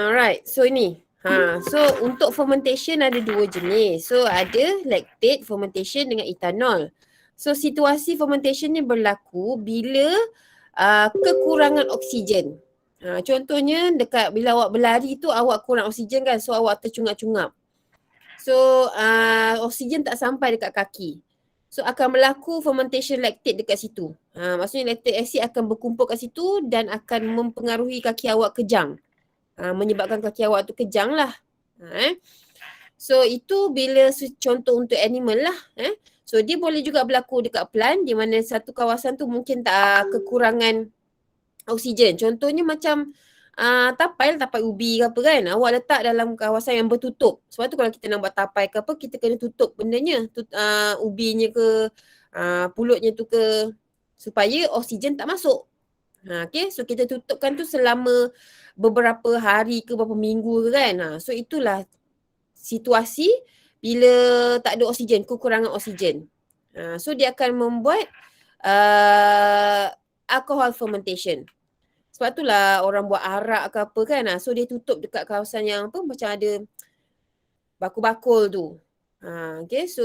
Alright, so ini. So untuk fermentation ada dua jenis. So ada lactate fermentation dengan ethanol. So situasi fermentation ni berlaku bila kekurangan oksigen. Contohnya dekat bila awak berlari tu awak kurang oksigen kan, so awak tercungap-cungap. So oksigen tak sampai dekat kaki. So akan berlaku fermentation lactate dekat situ. Maksudnya lactic acid akan berkumpul kat situ dan akan mempengaruhi kaki awak kejang. Menyebabkan kaki awak tu kejang lah. So itu bila contoh untuk animal lah. So dia boleh juga berlaku dekat plant di mana satu kawasan tu mungkin tak kekurangan oksigen. Contohnya macam tapai ubi ke apa kan. Awak letak dalam kawasan yang bertutup. Sebab tu kalau kita nak buat tapai ke apa, kita kena tutup bendanya. Ubinya ke, pulutnya tu ke, supaya oksigen tak masuk. Okay, so kita tutupkan tu selama beberapa hari ke beberapa minggu ke kan. So itulah situasi bila tak ada oksigen, kekurangan oksigen. So dia akan membuat alcohol fermentation. Sebab itulah orang buat arak ke apa kan. So dia tutup dekat kawasan yang apa macam ada bakul-bakul tu. Okay, so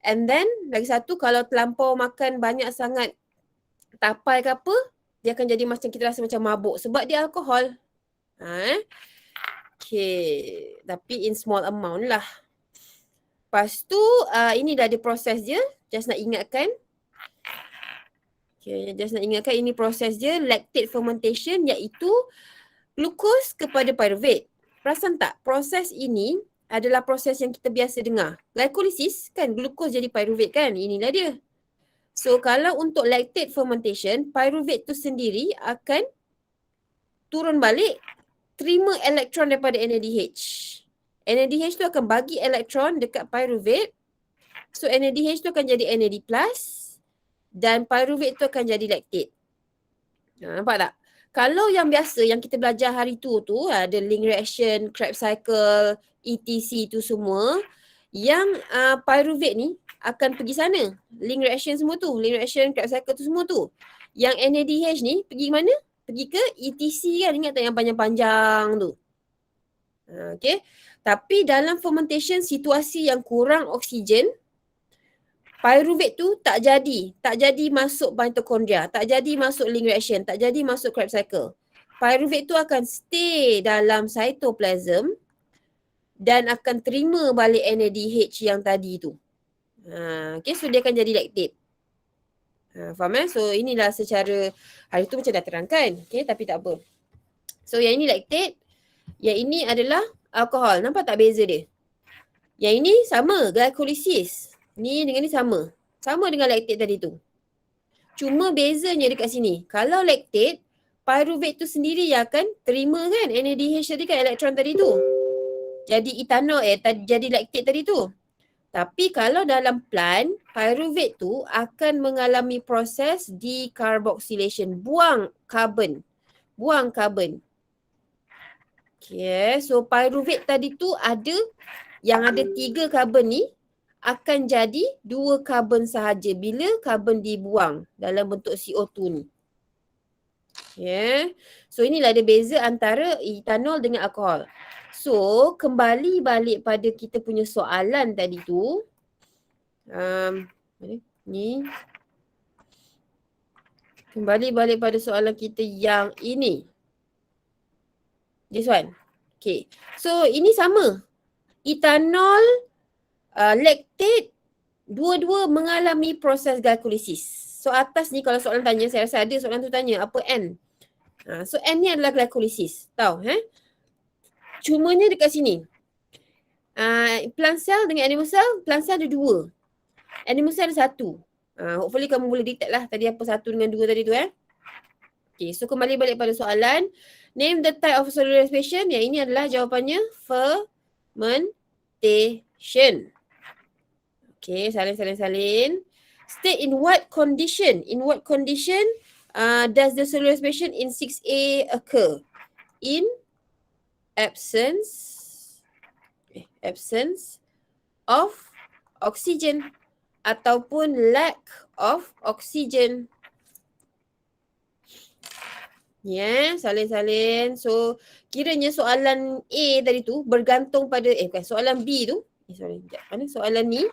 and then lagi satu kalau terlampau makan banyak sangat tapai ke apa, dia akan jadi macam kita rasa macam mabuk sebab dia alkohol. Okay, tapi in small amount lah. Lepas tu ini dah ada proses dia. Just nak ingatkan. Okay, just nak ingatkan ini proses dia lactate fermentation iaitu glukos kepada pyruvate. Perasan tak? Proses ini adalah proses yang kita biasa dengar. Glycolysis kan glukos jadi pyruvate kan? Inilah dia. So kalau untuk lactate fermentation, pyruvate tu sendiri akan turun balik, terima elektron daripada NADH. NADH tu akan bagi elektron dekat pyruvate. So NADH tu akan jadi NAD+, dan pyruvate tu akan jadi lactate. Nampak tak? Kalau yang biasa yang kita belajar hari tu ada link reaction, Krebs cycle, ETC tu semua, yang pyruvate ni akan pergi sana. Link reaction semua tu. Link reaction, Krebs cycle tu semua tu. Yang NADH ni pergi mana? Pergi ke ETC kan. Ingat tak yang panjang-panjang tu? Okay. Tapi dalam fermentation situasi yang kurang oksigen, pyruvate tu tak jadi masuk mitochondria, tak jadi masuk link reaction, tak jadi masuk Krebs cycle. Pyruvate tu akan stay dalam cytoplasm dan akan terima balik NADH yang tadi tu. Okay, so dia akan jadi lactate. Faham So inilah secara hari tu macam dah terangkan. Okay, tapi tak apa. So yang ini lactate, yang ini adalah alkohol. Nampak tak beza dia? Yang ini sama, glycolysis. Ni dengan ni sama. Sama dengan lactate tadi tu. Cuma bezanya dekat sini. Kalau lactate, pyruvate tu sendiri yang akan terima kan NADH tadi kan, elektron tadi tu. Jadi ethanol, jadi lactate tadi tu. Tapi kalau dalam plant, pyruvate tu akan mengalami proses decarboxylation. Buang karbon. Okay, so pyruvate tadi tu ada, yang ada 3 karbon ni, akan jadi 2 karbon sahaja bila karbon dibuang dalam bentuk CO2 ni. Okay. So inilah ada beza antara ethanol dengan alkohol. So kembali balik pada kita punya soalan tadi tu. Ni. Kembali balik pada soalan kita yang ini. This one. Okay. So ini sama. Ethanol, lactate, dua-dua mengalami proses glycolysis. So atas ni kalau soalan tanya, saya rasa ada soalan tu tanya apa N. So N ni adalah glycolysis. Tahu Cumanya dekat sini. Plant cell dengan animal cell, plant cell ada 2. Animal cell ada 1. Hopefully kamu boleh detect lah tadi apa 1 dengan 2 tadi tu Okay, so kembali balik pada soalan. Name the type of cellular respiration. Yang ini adalah jawapannya fermentation. Okay, salin. State in what condition does the cellular respiration in 6A occur? In absence of oxygen ataupun lack of oxygen. Salin-salin. So kiranya soalan A tadi tu bergantung pada bukan soalan B tu. Sekejap. Mana soalan ni?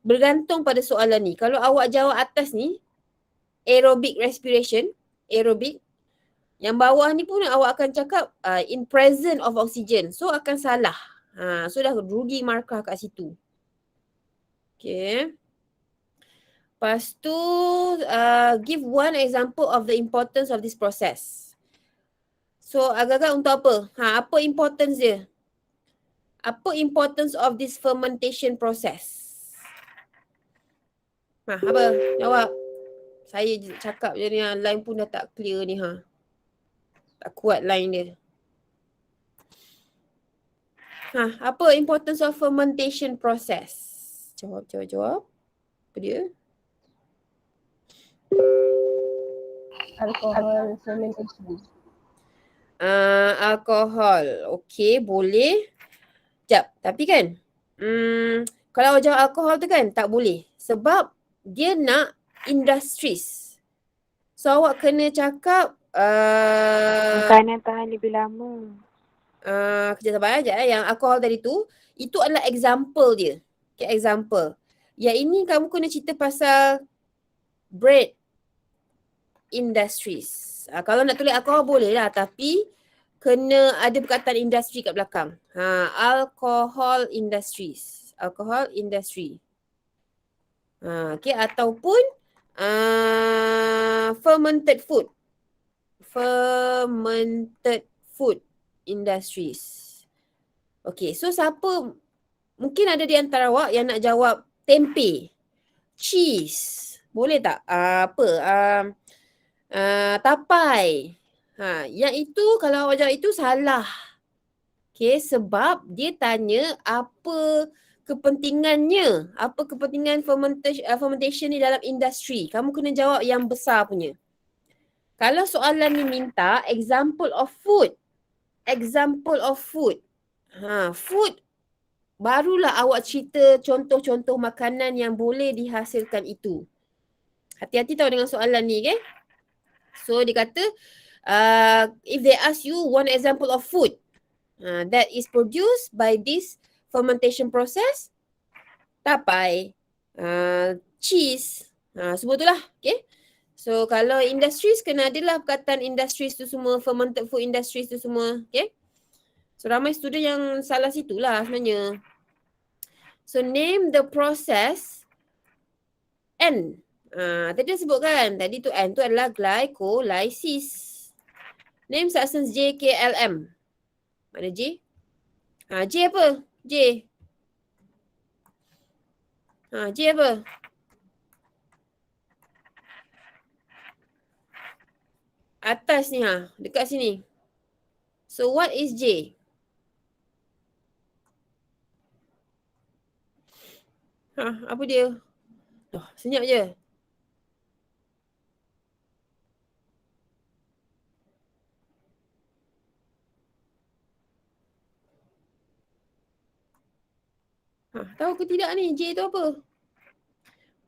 Bergantung pada soalan ni. Kalau awak jawab atas ni aerobic respiration, aerobic. Yang bawah ni pun awak akan cakap in presence of oxygen. So akan salah. So dah rugi markah kat situ. Okay. Lepas tu give one example of the importance of this process. So agak-agak untuk apa? Apa importance dia? Apa importance of this fermentation process? Apa? Jawab. Saya cakap je ni line pun dah tak clear ni Tak kuat line dia. Apa importance of fermentation process? Jawab. Apa dia? Alcohol fermentation. Alkohol. Okey, boleh. Sekejap, tapi kan kalau awak jawab alkohol tu kan tak boleh. Sebab dia nak industries. So awak kena cakap makanan tahan lebih lama. Kejap sabar aja yang alkohol tadi tu, itu adalah example dia. Okay, example. Yang ini kamu kena cerita pasal bread industries. Kalau nak tulis alkohol boleh lah, tapi kena ada perkataan industri kat belakang. Alcohol industries. Alcohol industry. Okay, ataupun fermented food. Fermented food industries. Okay, so siapa, mungkin ada di antara awak yang nak jawab tempe, cheese. Boleh tak? Tapai. Yang itu kalau awak jawab itu salah. Okay, sebab dia tanya apa kepentingannya, apa kepentingan fermentation ni dalam industri. Kamu kena jawab yang besar punya. Kalau soalan ni minta example of food. Example of food. Food barulah awak cerita contoh-contoh makanan yang boleh dihasilkan itu. Hati-hati tahu dengan soalan ni, okay? So dia kata if they ask you one example of food that is produced by this fermentation process, tapai, cheese, semua itulah, okay? So kalau industries kena adalah perkataan industries tu semua, fermented food industries tu semua, okay? So ramai student yang salah situlah sebenarnya. So name the process N. Tadi dah sebutkan, tadi tu N tu adalah glycolysis. Name substance J, K, L, M. Mana J? J apa? J. J apa? Atas ni dekat sini. So what is J? Apa dia? Senyap je. Tahu ke tidak ni J tu apa?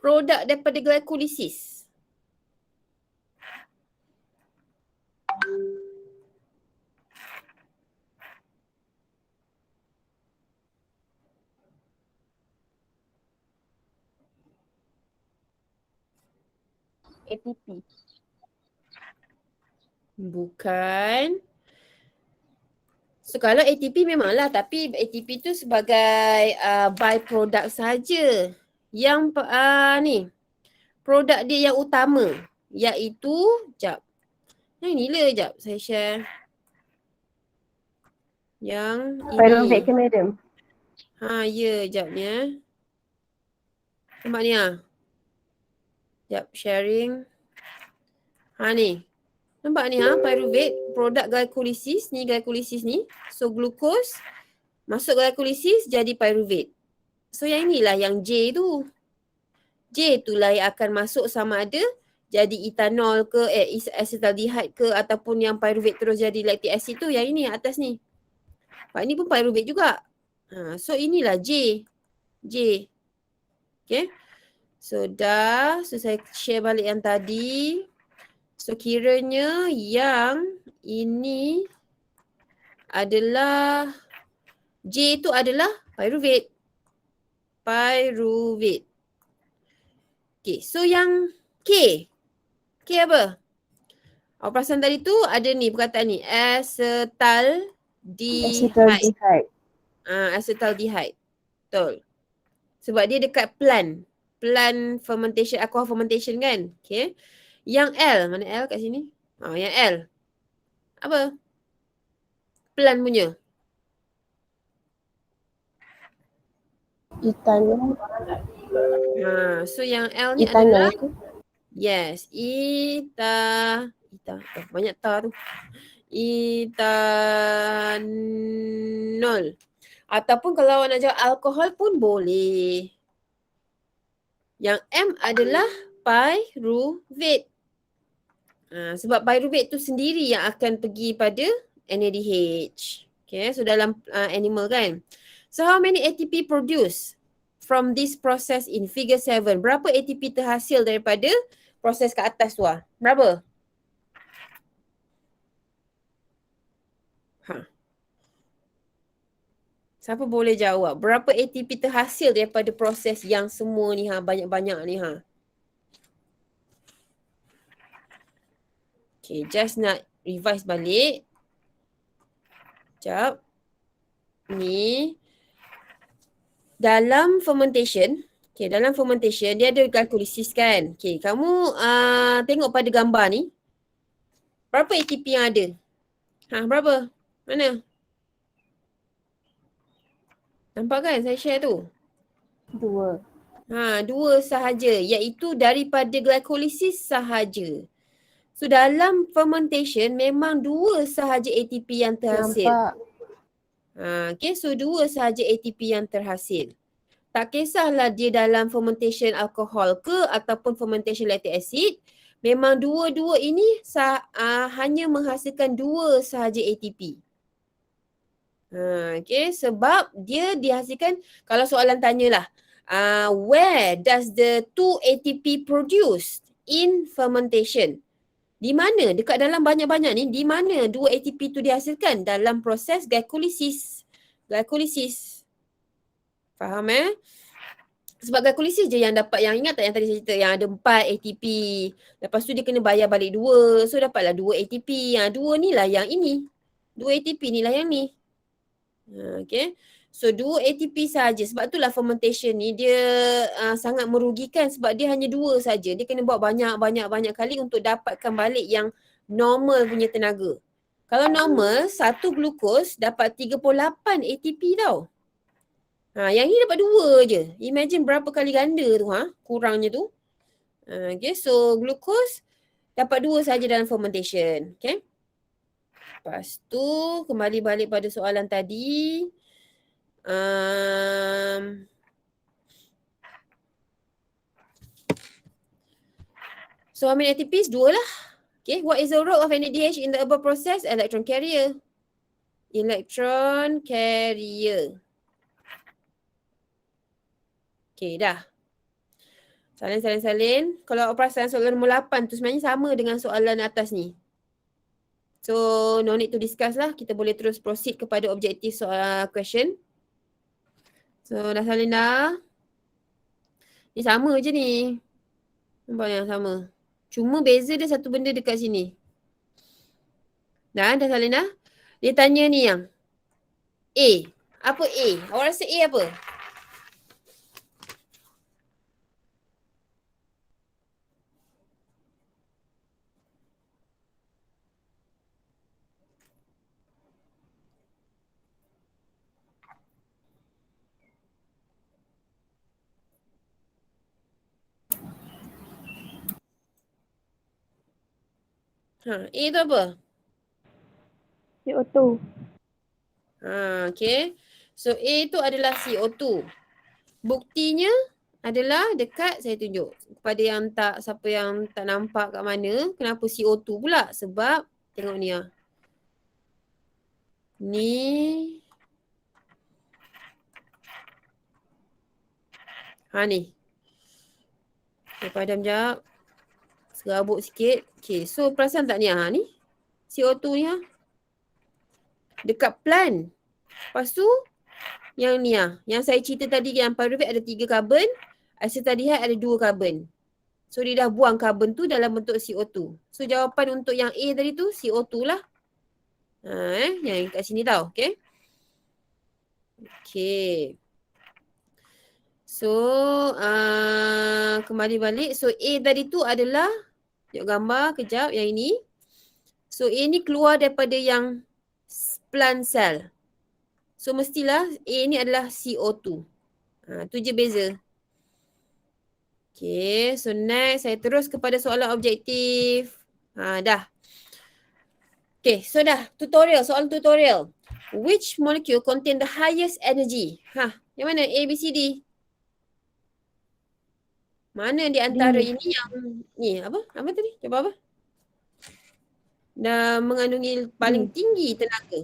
Produk daripada glycolysis. ATP. Bukan. So kalau ATP memanglah, tapi ATP tu sebagai byproduct saja. Yang ni produk dia yang utama iaitu yang ni lah saya share. Yang Pyruvate ini. ke madam? Ya, jap ni Nampak ni Jap, sharing. Ni. Nampak ni pyruvate, produk glycolysis ni, So glucose masuk glycolysis jadi pyruvate. So yang inilah yang J tu. J itulah yang akan masuk sama ada jadi etanol ke, acetaldehyde ke, ataupun yang pyruvate terus jadi lactic acid tu. Yang ini atas ni. Ini pun pyruvate juga. So inilah J. Okay. So dah. So saya share balik yang tadi. So kiranya yang ini adalah J itu adalah pyruvate. Pyruvate. Okay, so yang K. K apa? Perasan tadi tu ada ni perkataan ni. Acetaldehyde. Acetaldehyde. Acetaldehyde. Betul. Sebab dia dekat plant. Plant fermentation, alcohol fermentation kan. Okay. Yang L. Mana L kat sini? Yang L. Apa? Plant punya. Ethanol. So yang L ni Ethanol adalah ke? yes, banyak ta tu. Etanol. Ataupun kalau awak nak jawab alkohol pun boleh. Yang M adalah pyruvate. Sebab pyruvate tu sendiri yang akan pergi pada NADH. Okay, so dalam animal kan. So how many ATP produced from this process in figure 7? Berapa ATP terhasil daripada proses kat atas tu? Berapa? Siapa boleh jawab? Berapa ATP terhasil daripada proses yang semua ni banyak-banyak ni Okay, just nak revise balik. Sekejap. Ni. Dalam fermentation, dia ada glycolysis kan. Okay, kamu tengok pada gambar ni. Berapa ATP yang ada? Berapa? Mana? Nampak kan saya share tu? 2. 2 sahaja, iaitu daripada glycolysis sahaja. So dalam fermentation memang 2 sahaja ATP yang terhasil. Nampak. Okay, so 2 sahaja ATP yang terhasil. Tak kisahlah dia dalam fermentation alkohol ke ataupun fermentation lactic acid, memang dua-dua ini hanya menghasilkan 2 sahaja ATP. Okay, sebab dia dihasilkan, kalau soalan tanyalah, where does the 2 ATP produced in fermentation? Di mana? Dekat dalam banyak-banyak ni, di mana 2 ATP tu dihasilkan? Dalam proses glycolysis. Faham Sebab glycolysis je yang dapat, yang ingat tak yang tadi saya cerita, yang ada 4 ATP. Lepas tu dia kena bayar balik 2. So dapatlah 2 ATP. 2 ni lah yang ini. 2 ATP ni lah yang ni. Okay. So 2 ATP saja. Sebab itulah fermentation ni dia sangat merugikan sebab dia hanya 2 saja. Dia kena buat banyak kali untuk dapatkan balik yang normal punya tenaga. Kalau normal, satu glukos dapat 38 ATP tau. Yang ni dapat 2 je. Imagine berapa kali ganda tu kurangnya tu. Okay, so glukos dapat 2 saja dalam fermentation. Okay. Lepas tu kembali balik pada soalan tadi. So how many ATPs? 2 lah. Okay, what is the role of NADH in the above process? Electron carrier. Okay, dah. Salin. Kalau perasan soalan nombor 8 tu sebenarnya sama dengan soalan atas ni. So, no need to discuss lah. Kita boleh terus proceed kepada objektif soal question. So, dah salin dah. Ni sama je ni. Nampak yang sama. Cuma beza dia satu benda dekat sini. Dah salin dah. Dia tanya ni yang A. Apa A? Awak rasa A apa? A tu apa? CO2. Okay. So A tu adalah CO2. Buktinya adalah dekat, saya tunjuk kepada yang tak, siapa yang tak nampak kat mana, kenapa CO2 pula? Sebab tengok ni Ni. Ni. Okay, padam jap. Serabut sikit. Okay, so perasan tak ni? Ni. CO2 ni ha. Dekat plant. Lepas tu yang ni lah. Yang saya cerita tadi yang pyruvate ada 3 karbon. Acetaldehyde ada 2 karbon. So dia dah buang karbon tu dalam bentuk CO2. So jawapan untuk yang A tadi tu CO2 lah. Yang kat sini tau. Okay. Okay. So kembali balik. So A tadi tu adalah, tengok gambar kejap yang ini. So A ni keluar daripada yang plant cell. So mestilah A ni adalah CO2. Tu je beza. Okay, so next saya terus kepada soalan objektif. Dah. Okay, so dah. Tutorial, soalan tutorial. Which molecule contain the highest energy? Yang mana? A, B, C, D. Mana di antara ini yang ni apa? Apa tadi? Coba apa? Dah mengandungi paling tinggi tenaga.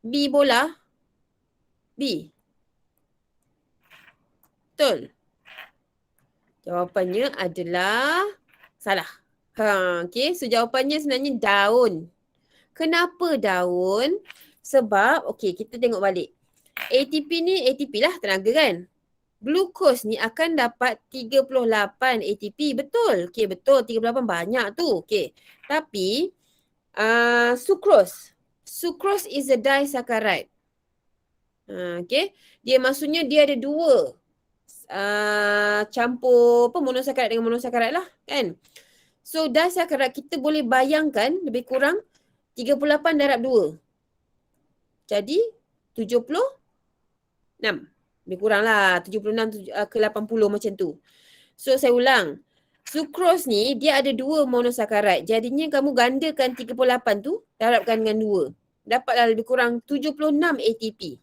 B bola. B. Betul. Jawapannya adalah salah. Okay, so jawapannya sebenarnya daun. Kenapa daun? Sebab, okay, kita tengok balik. ATP ni, ATP lah tenaga kan? Glukos ni akan dapat 38 ATP. Betul. Okay, betul. 38 banyak tu. Okay. Tapi, sucrose. Sucrose is a disaccharide. Okay. Dia maksudnya dia ada 2. Campur monosaccharide dengan monosaccharide lah kan. So disaccharide kita boleh bayangkan lebih kurang 38 darab 2. Jadi 76. Lebih kurang lah 76 ke 80 macam tu. So saya ulang. Sucrose ni dia ada 2 monosaccharide. Jadinya kamu gandakan 38 tu darabkan dengan 2. Dapatlah lebih kurang 76 ATP.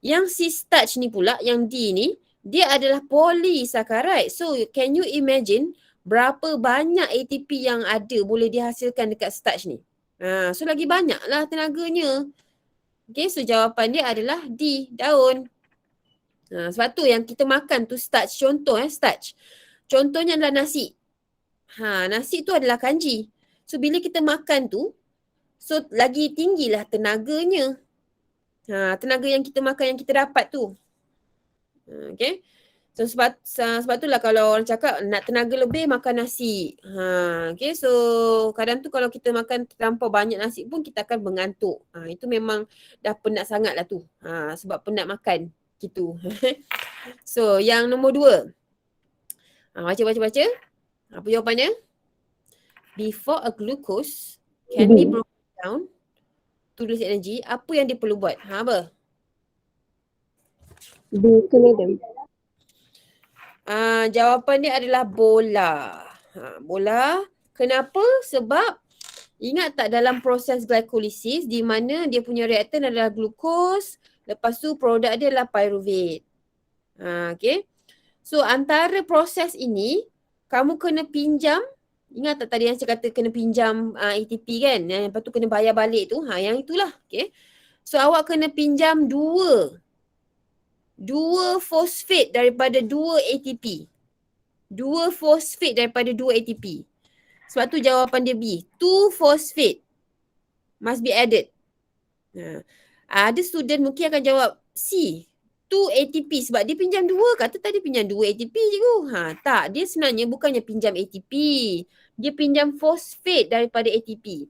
Yang si starch ni pula, yang D ni, dia adalah polysaccharide. So can you imagine berapa banyak ATP yang ada boleh dihasilkan dekat starch ni? So lagi banyaklah tenaganya. Okay, so jawapan dia adalah D, daun. Sebab tu yang kita makan tu starch. Contoh starch. Contohnya adalah nasi. Nasi tu adalah kanji. So bila kita makan tu, so lagi tinggilah tenaganya. Tenaga yang kita makan, yang kita dapat tu. Okay. So sebab tu lah kalau orang cakap nak tenaga lebih makan nasi. Okay, so kadang tu kalau kita makan terlampau banyak nasi pun kita akan mengantuk. Itu memang dah penat sangat lah tu. Sebab penat makan gitu. So yang nombor 2. Baca. Apa jawapannya? Before a glucose can be broken down to release energy, apa yang dia perlu buat? Apa? B tu medium. Jawapan dia adalah bola. Bola. Kenapa? Sebab ingat tak dalam proses glycolysis di mana dia punya reaktan adalah glukos, lepas tu produk dia adalah pyruvate. Okay. So antara proses ini kamu kena pinjam. Ingat tak tadi yang saya kata kena pinjam ATP kan? Lepas tu kena bayar balik tu. Yang itulah. Okay. So awak kena pinjam 2 fosfat daripada 2 ATP. 2 fosfat daripada 2 ATP. Sebab tu jawapan dia B. 2 fosfat must be added. Ada student mungkin akan jawab C. 2 ATP sebab dia pinjam 2. Kata tadi pinjam 2 ATP je tu. Tak. Dia sebenarnya bukannya pinjam ATP. Dia pinjam fosfat daripada ATP.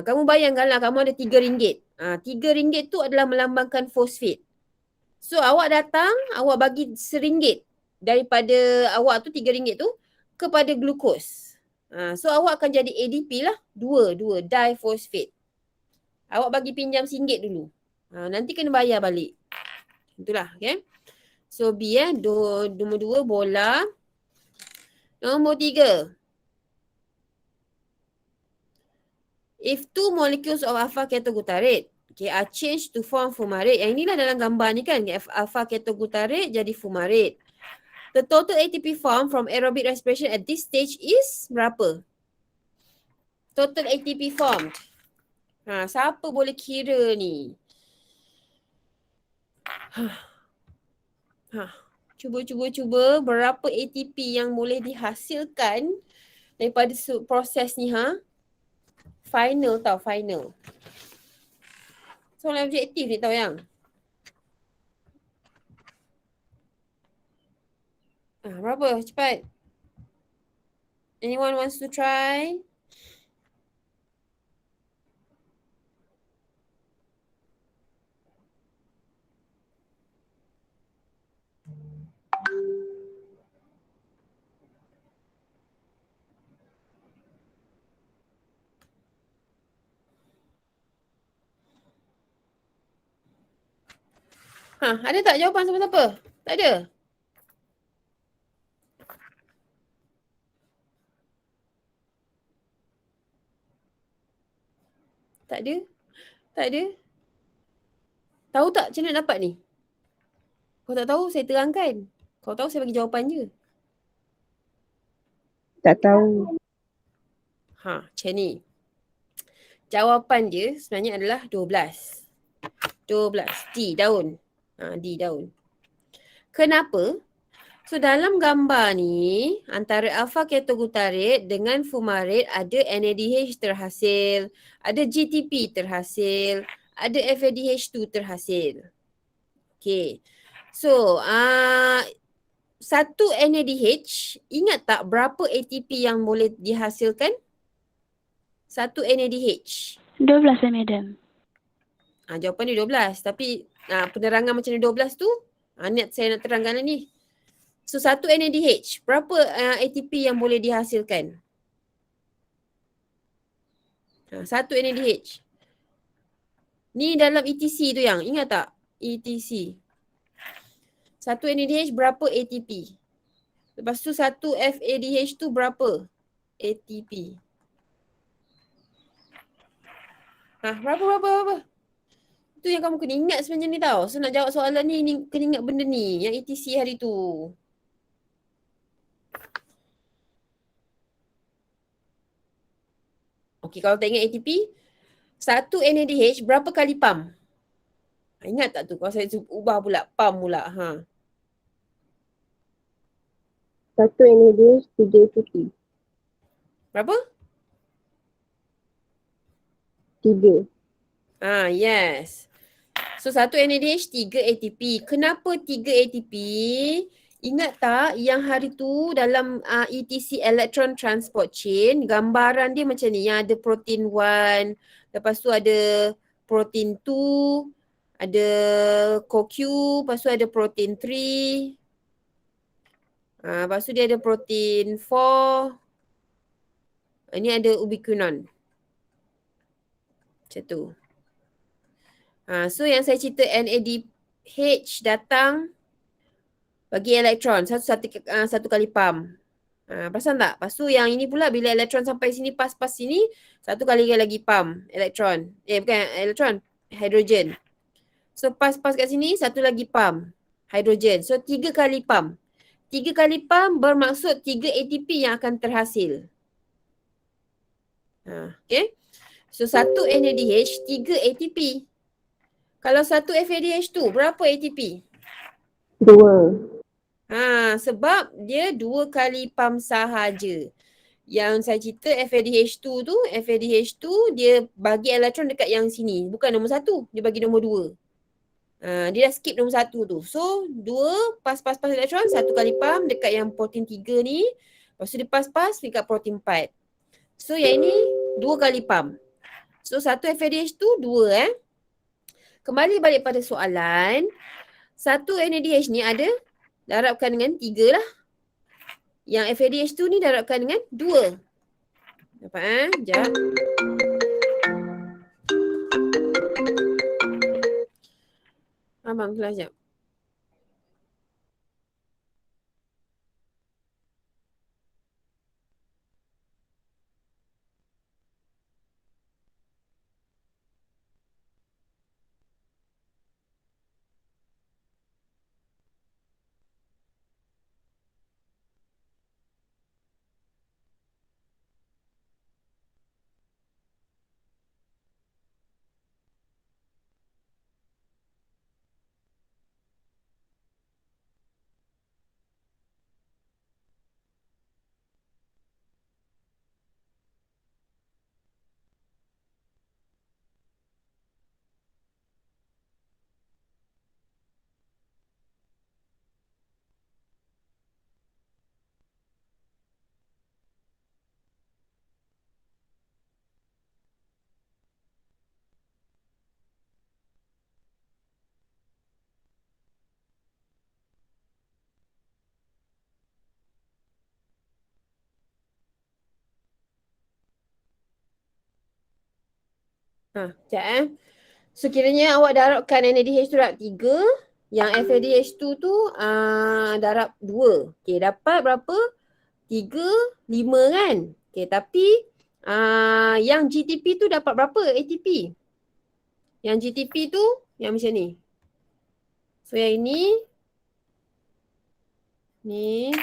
Kamu bayangkanlah kamu ada RM3. RM3 tu adalah melambangkan fosfat. So awak datang, awak bagi RM1 daripada awak tu RM3 tu kepada glukos. So awak akan jadi ADP lah. 2 difosfat. Awak bagi pinjam RM1 dulu. Nanti kena bayar balik. Itulah. Okay. So B nombor 2 bola. Nombor 3. If 2 molecules of alpha ketoglutarate are changed to form fumarate. Yang inilah dalam gambar ni kan. Alpha ketoglutarate jadi fumarate. The total ATP formed from aerobic respiration at this stage is berapa? Total ATP formed. Siapa boleh kira ni? Cuba berapa ATP yang boleh dihasilkan daripada proses ni Final tau, final. Soalan objektif ni tau yang. Berapa? Cepat. Anyone wants to try? Ada tak jawapan siapa-siapa? Tak ada? Tak ada? Tak ada? Tahu tak macam mana dapat ni? Kau tak tahu, saya terangkan. Kau tahu, saya bagi jawapan je. Tak tahu. Macam ni. Jawapan dia sebenarnya adalah 12. 12. D, daun. D, daun. Kenapa? So, dalam gambar ni, antara alpha ketoglutarate dengan fumarate ada NADH terhasil, ada GTP terhasil, ada FADH2 terhasil. Okay. So, satu NADH, ingat tak berapa ATP yang boleh dihasilkan? Satu NADH. 12 madam. Jawapan dia 12. Tapi penerangan macam dia 12 tu, niat saya nak terangkan lah ni. So, satu NADH, berapa ATP yang boleh dihasilkan? Satu NADH. Ni dalam ETC tu yang, ingat tak? ETC. Satu NADH berapa ATP? Lepas tu satu FADH tu berapa ATP? Berapa? Itu yang kamu kena ingat sebenarnya ni tau. So nak jawab soalan ni kena ingat benda ni. Yang ETC hari tu. Okey, kalau tak ingat ATP, satu NADH berapa kali pump? Ingat tak tu? Kalau saya ubah pula, pump pula. Satu NADH, 3 ATP. Berapa? 3. Yes. So, satu NADH, 3 ATP. Kenapa 3 ATP? Ingat tak yang hari tu dalam ETC electron transport chain, gambaran dia macam ni. Yang ada protein 1, lepas tu ada protein 2, ada CoQ, lepas tu ada protein 3. Lepas tu dia ada protein 4. Ini ada ubiquinon. Macam tu. So yang saya cerita NADH datang bagi elektron satu kali pump. Perasan tak? Lepas tu yang ini pula bila elektron sampai sini pas sini, satu kali lagi pump elektron. Bukan elektron, hidrogen. So pas kat sini satu lagi pump hidrogen. So 3 kali pump. 3 kali pump bermaksud 3 ATP yang akan terhasil. Okay. So satu NADH 3 ATP. Kalau satu FADH2 berapa ATP? 2. Sebab dia 2 kali pump sahaja. Yang saya cerita FADH2 tu, FADH2 dia bagi elektron dekat yang sini. Bukan nombor 1, dia bagi nombor 2. Dia dah skip nombor 1 tu. So 2 pas elektron, 1 kali pump dekat yang protein 3 ni. Lepas tu dia pas dekat protein 4. So yang ini 2 kali pump. So satu FADH2 2 Kembali balik pada soalan. Satu NADH ni ada darabkan dengan 3 lah. Yang FADH2 ni darabkan dengan 2. Dapat Sekejap. Abang kelas sekejap. Sekejap So kiranya awak darabkan NADH tu darab 3, yang FADH2 tu darab 2. Okay, dapat berapa? 3, 5 kan? Okay, tapi yang GTP tu dapat berapa ATP? Yang GTP tu yang macam ni. So yang ini ni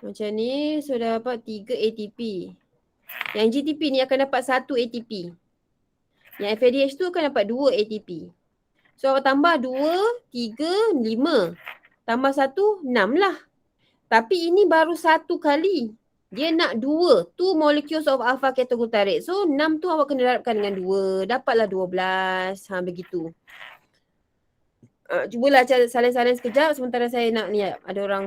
macam ni, so dapat 3 ATP. Yang GTP ni akan dapat 1 ATP. Yang FADH tu akan dapat 2 ATP. So awak tambah 2, 3, 5. Tambah 1, 6 lah. Tapi ini baru satu kali. Dia nak 2. 2 molecules of alpha ketoglutarate. So 6 tu awak kena darabkan dengan 2. Dapatlah 12. Begitu. Cubalah salin-salin sekejap sementara saya nak lihat ada orang.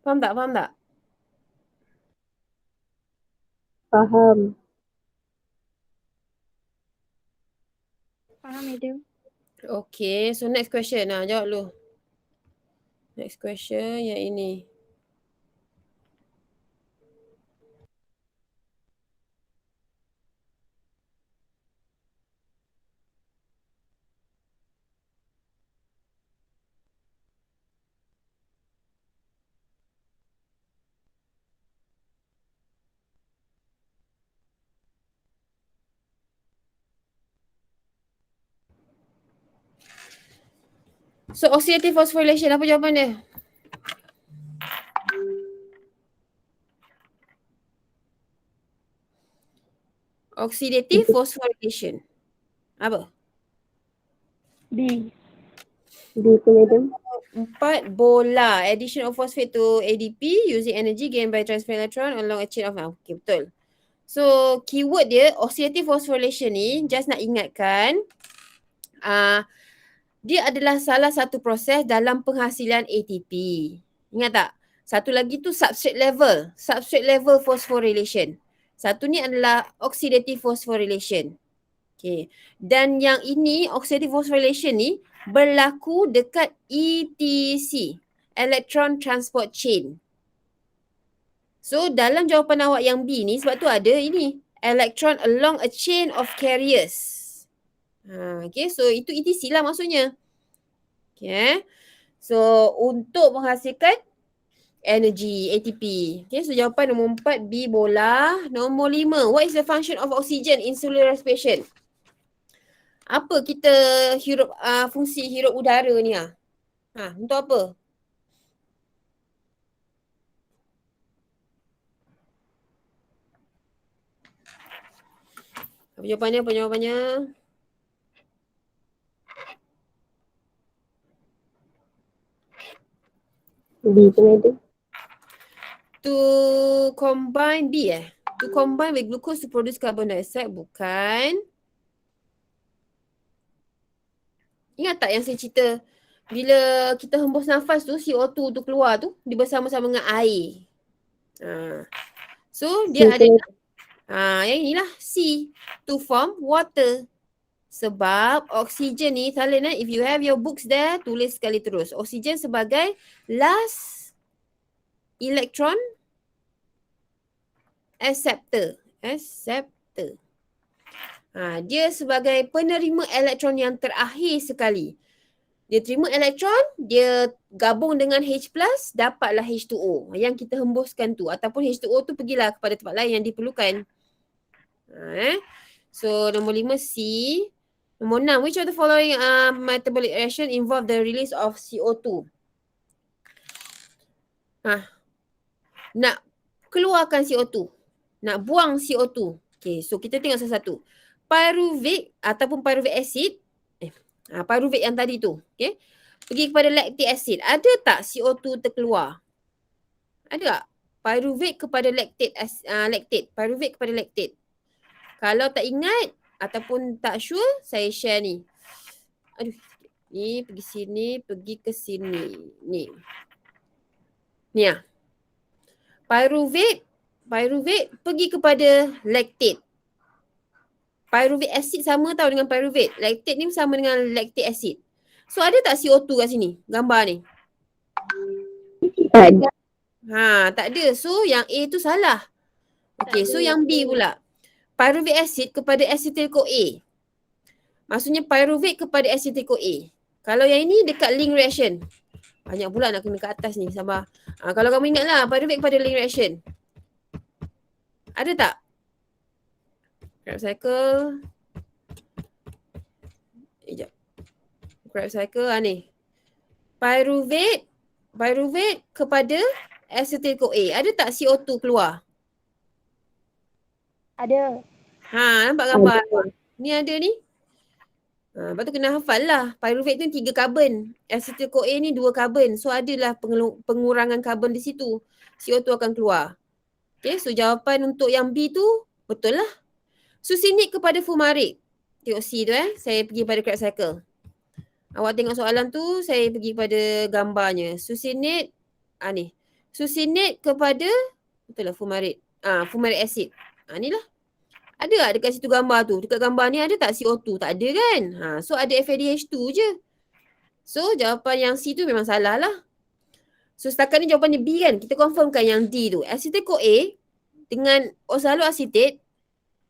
Faham tak? Faham tak? Faham. Faham, madam. Okay. So next question. Jawab dulu. Next question yang ini. So oxidative phosphorylation, apa jawapan dia? Oxidative phosphorylation. Apa? B. B tu madam. 4 bola. Addition of phosphate to ADP using energy gained by transfer electron along a chain of... Okay, betul. So keyword dia oxidative phosphorylation ni, just nak ingatkan, dia adalah salah satu proses dalam penghasilan ATP. Ingat tak? Satu lagi tu substrate level phosphorylation. Satu ni adalah oxidative phosphorylation. Okay. Dan yang ini oxidative phosphorylation ni berlaku dekat ETC, electron transport chain. So dalam jawapan awak yang B ni, sebab tu ada ini, electron along a chain of carriers. Okay, so itu ETC lah maksudnya. Okay. So untuk menghasilkan energy ATP. Okay, so jawapan nombor 4 B bola. Nombor 5, what is the function of oxygen in cellular respiration? Apa kita hirup, fungsi hirup udara ni untuk apa? Apa jawapannya? Apa jawapannya? B tu madam. To combine B To combine with glucose to produce carbon dioxide. Bukan. Ingat tak yang saya cerita bila kita hembus nafas tu, CO2 tu keluar tu, dia bersama-sama dengan air. So dia ada yang inilah C, to form water. Sebab oksigen ni, Talin, if you have your books there, tulis sekali terus. Oksigen sebagai last electron acceptor. Dia sebagai penerima elektron yang terakhir sekali. Dia terima elektron, dia gabung dengan H+, dapatlah H2O yang kita hembuskan tu. Ataupun H2O tu pergilah kepada tempat lain yang diperlukan. So nombor 5 C. Nombor 6, which of the following metabolic reaction involve the release of CO2? Nak keluarkan CO2. Nak buang CO2. Okay, so kita tengok satu-satu. Pyruvate ataupun pyruvate acid. Pyruvate yang tadi tu. Okay. Pergi kepada lactic acid. Ada tak CO2 terkeluar? Ada tak? Pyruvate kepada lactate. Pyruvate kepada lactate. Kalau tak ingat ataupun tak sure, saya share ni. Ni pergi sini, pergi ke sini. Ni. Ni lah. Pyruvate pergi kepada lactate. Pyruvate acid sama tau dengan pyruvate. Lactate ni sama dengan lactic acid. So ada tak CO2 kat sini? Gambar ni. Tak ada. Tak ada. So yang A tu salah. Okay, so yang B pula. Pyruvate acid kepada acetyl-CoA. Maksudnya pyruvate kepada acetyl-CoA. Kalau yang ini dekat link reaction. Banyak pula nak kena ke atas ni, sabar. Kalau kamu ingat lah, pyruvate kepada link reaction. Ada tak? Krebs cycle. Sekejap. Krebs cycle ni. Pyruvate kepada acetyl-CoA. Ada tak CO2 keluar? Ada. Nampak gambar? Ni ada ni. Lepas tu kena hafal lah. Pyruvate tu 3 karbon. Acetyl-CoA ni 2 karbon. So adalah pengurangan karbon di situ. CO2 akan keluar. Okay, so jawapan untuk yang B tu betul lah. Succinate kepada fumarate. Tengok C tu saya pergi pada Krebs cycle. Awak tengok soalan tu, saya pergi pada gambarnya. Succinate, ni. Succinate kepada, betul lah fumarate. Fumarate acid. Ni lah. Ada tak dekat situ gambar tu? Dekat gambar ni ada tak CO2? Tak ada kan? So ada FADH2 je. So jawapan yang C tu memang salah lah. So setakat ni jawapannya B kan? Kita confirmkan yang D tu. Acetyl-CoA dengan oxaloacetate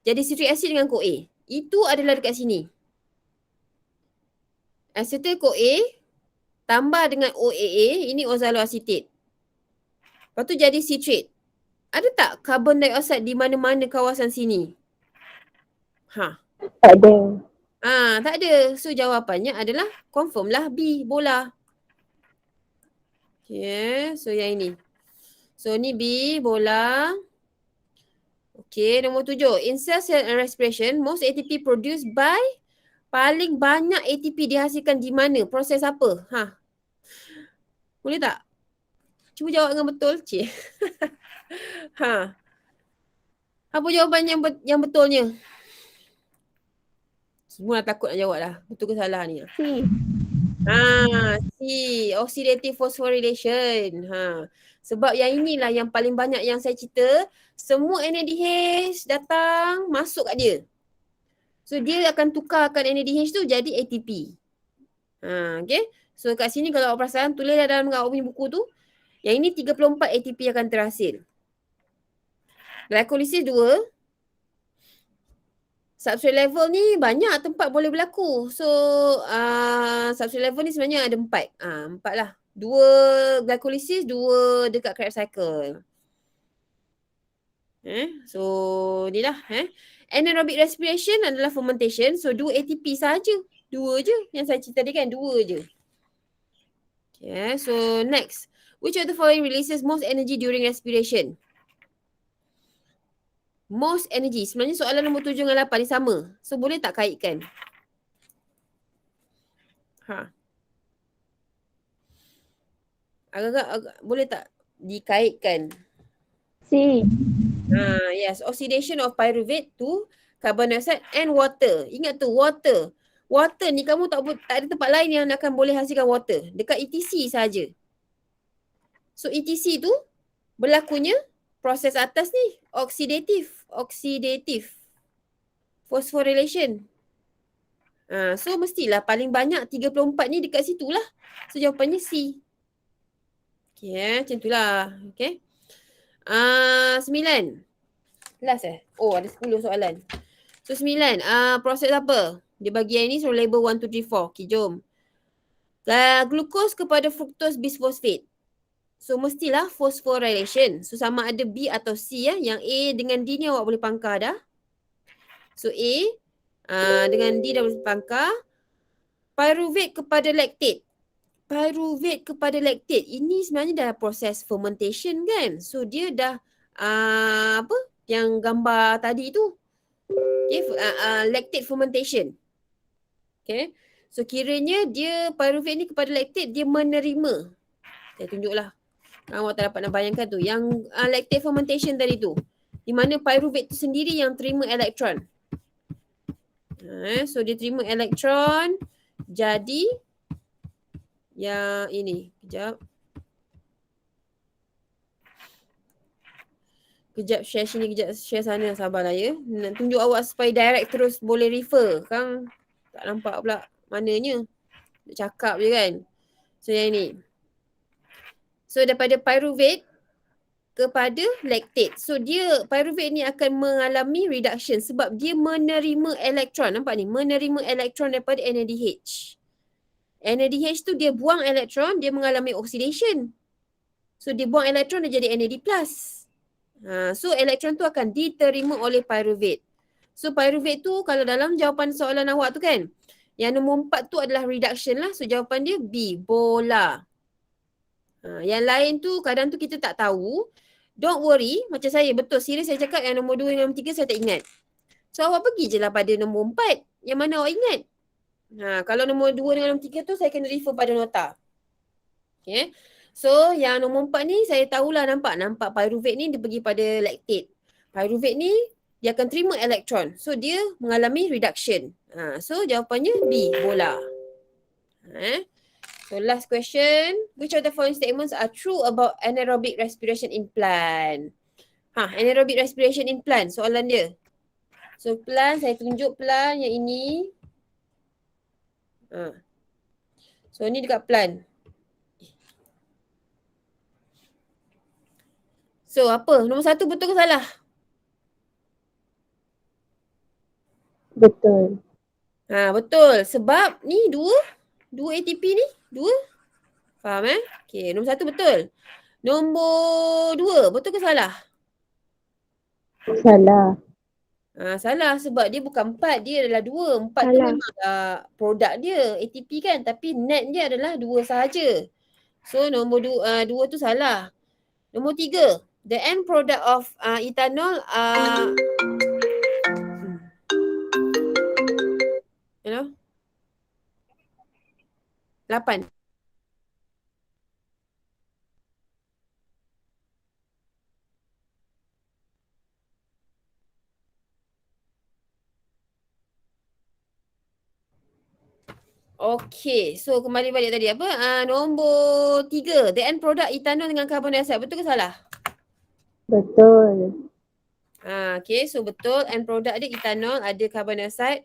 jadi citric acid dengan CoA. Itu adalah dekat sini. Acetyl-CoA tambah dengan OAA, ini oxaloacetate. Lepas tu jadi citrate. Ada tak carbon dioxide di mana-mana kawasan sini? Tak ada. Tak ada. So jawapannya adalah confirm lah B, bola. Okay, so yang ini. So ni B, bola. Okay, nombor 7. In cell and respiration, most ATP produced by, paling banyak ATP dihasilkan di mana? Proses apa? Boleh tak? Cuba jawab dengan betul. Apa jawapan yang betulnya? Semua dah takut nak jawab dah. Betul ke salah ni? C. C. Oxidative phosphorylation. Sebab yang inilah yang paling banyak yang saya cerita. Semua NADH datang masuk kat dia. So dia akan tukarkan NADH tu jadi ATP. Okay. So kat sini kalau awak perasan, tulis dalam awak punya buku tu. Yang ini 34 ATP akan terhasil. Glycolysis 2. Substrate level ni banyak tempat boleh berlaku. So substrate level ni sebenarnya ada 4. 4 lah. 2 glycolysis, 2 dekat Krebs cycle. So ni lah. Anaerobic respiration adalah fermentation. So 2 ATP saja. 2 je yang saya cerita tadi kan. 2 je. Okay, so next. Which of the following releases most energy during respiration? Most energy. Sebenarnya soalan nombor 7 dengan 8 ni sama. So boleh tak kaitkan? Agak-agak boleh tak dikaitkan? C. Yes. Oxidation of pyruvate to carbon dioxide and water. Ingat tu, water. Water ni kamu tak ada tempat lain yang akan boleh hasilkan water. Dekat ETC saja. So ETC tu berlakunya proses atas ni oxidative phosphorylation. So mestilah paling banyak 34 ni dekat situ lah. So jawapannya C. Okay, macam itulah. Okay. 9. Last Oh, ada 10 soalan. So 9. Proses apa? Dia bagi yang ni so label 1, 2, 3, 4. Okay, jom. Glukos kepada fructose bisphosphate. So mestilah phosphorylation. So sama ada B atau C ya. Yang A dengan D ni awak boleh pangkar dah. So A dengan D dah boleh pangkar. Pyruvate kepada lactate. Pyruvate kepada lactate. Ini sebenarnya dah proses fermentation kan. So dia dah yang gambar tadi tu. Okay, lactate fermentation. Okay. So kiranya dia pyruvate ni kepada lactate dia menerima. Saya tunjuklah. Awak tak dapat nak bayangkan tu. Yang lactate fermentation tadi tu. Di mana pyruvate tu sendiri yang terima elektron. So dia terima elektron. Jadi Yang ini, kejap. Kejap share sini, kejap share sana, sabarlah ya. Nak tunjuk awak supaya direct terus boleh refer. Kang tak nampak pula mananya. Nak cakap je kan. So yang ni. So daripada pyruvate kepada lactate. So dia pyruvate ni akan mengalami reduction sebab dia menerima elektron. Nampak ni? Menerima elektron daripada NADH. NADH tu dia buang elektron, dia mengalami oxidation. So dia buang elektron, dia jadi NAD+. So elektron tu akan diterima oleh pyruvate. So pyruvate tu kalau dalam jawapan soalan awak tu kan, yang nombor 4 tu adalah reduction lah. So jawapan dia B, bola. Yang lain tu kadang tu kita tak tahu. Don't worry, macam saya betul serius saya cakap yang nombor 2 dan nombor 3 saya tak ingat. So awak pergi je lah pada nombor 4. Yang mana awak ingat? Kalau nombor 2 dengan nombor 3 tu saya kena refer pada nota. Okay. So yang nombor 4 ni saya tahulah nampak pyruvate ni dia pergi pada lactate. Pyruvate ni dia akan terima elektron. So dia mengalami reduction. So jawapannya B, bola. So last question, which of the following statements are true about anaerobic respiration in plant? Anaerobic respiration in plant, soalan dia. So plant, saya tunjuk plant yang ini. So ni dekat plant. So apa? Nombor 1 betul ke salah? Betul. Betul. Sebab ni dua ATP ni. Dua. Faham Okay, nombor 1 betul. Nombor 2 betul ke salah? Salah. Salah sebab dia bukan 4, dia adalah 2. 4 tu Salah. memang produk dia ATP kan, tapi net dia adalah 2 sahaja. So nombor 2 tu salah. Nombor 3, the end product of ethanol you know 8. Okay, so kembali balik tadi apa? Nombor 3, the end product ethanol dengan carbon dioxide. Betul ke salah? Betul. Okay, so betul. End product dia ethanol, ada carbon dioxide.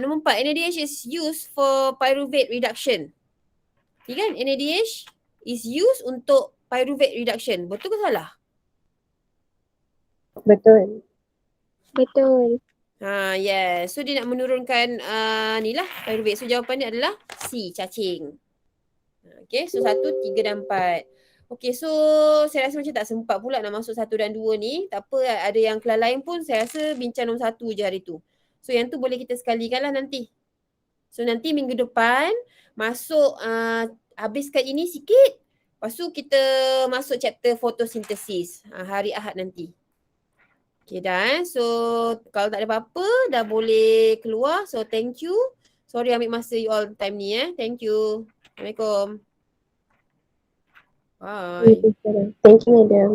Nombor 4, NADH is used for pyruvate reduction. Okay kan? NADH is used untuk pyruvate reduction. Betul ke salah? Betul. Betul. Yes. So dia nak menurunkan ni lah pyruvate. So jawapan dia adalah C, cacing. Okay, so 1, 3 dan 4. Okay, so saya rasa macam tak sempat pula nak masuk 1 dan 2 ni. Tak apa, ada yang kelas lain pun saya rasa bincang nombor 1 je hari tu. So yang tu boleh kita sekalikan lah nanti. So nanti minggu depan masuk habiskan ini sikit. Lepas tu kita masuk chapter fotosintesis hari Ahad nanti. Okay dah So kalau tak ada apa-apa dah boleh keluar. So thank you. Sorry ambil masa you all time ni Thank you. Assalamualaikum. Bye. Thank you, madam.